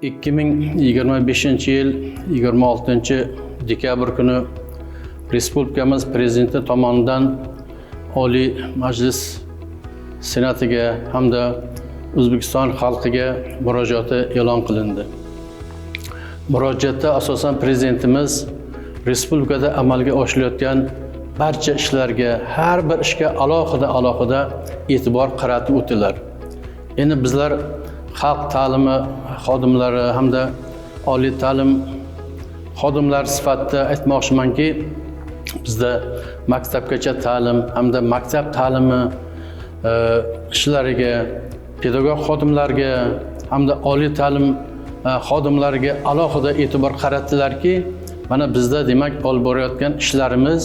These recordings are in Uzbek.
2025-yil 26-dekabr kuni Respublikamiz Prezidenti tomonidan Oliy Majlis Senatiga hamda O'zbekiston xalqiga murojaati e'lon qilindi. Murojaatda asosan Prezidentimiz Respublikada amalga oshirilayotgan barcha ishlarga, har bir ishga alohida e'tibor qaratib o'tdilar. Endi bizlar xalq ta'limi xodimlari hamda oliy ta'lim xodimlari sifatida aytmoqchimanki, bizda maktabgacha ta'lim hamda maktab ta'limi ishlariga, pedagog xodimlarga hamda oliy ta'lim xodimlariga alohida e'tibor qaratdilarki, mana bizda demak olib borayotgan ishlarimiz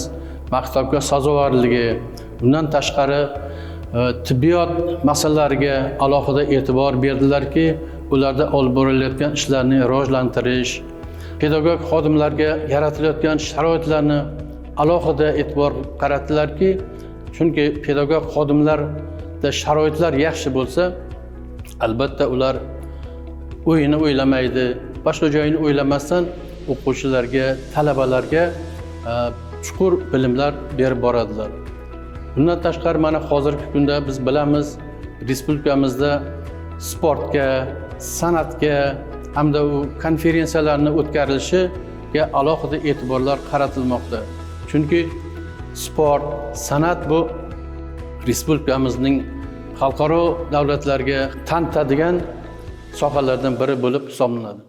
maktabga sazovorligi, bundan tashqari tibbiyot masalalariga alohida e'tibor berdilarki, ularda olib borilayotgan ishlarni rivojlantirish, pedagog xodimlarga yaratilayotgan sharoitlarni alohida e'tibor qaratdilarki, chunki pedagog xodimlarda sharoitlar yaxshi bo'lsa, albatta ular o'yini o'ylamaydi, boshqa joyini o'ylamasdan o'quvchilarga, talabalarga chuqur bilimlar berib boradilar. Bundan tashqari mana hozirgi kunda biz bilamiz, respublikamizda sportga, san'atga hamda u konferensiyalarni o'tkarilishiga alohida e'tiborlar qaratilmoqda. Chunki sport, san'at bu respublikamizning xalqaro davlatlarga tanitadigan sohalardan biri bo'lib hisoblanadi.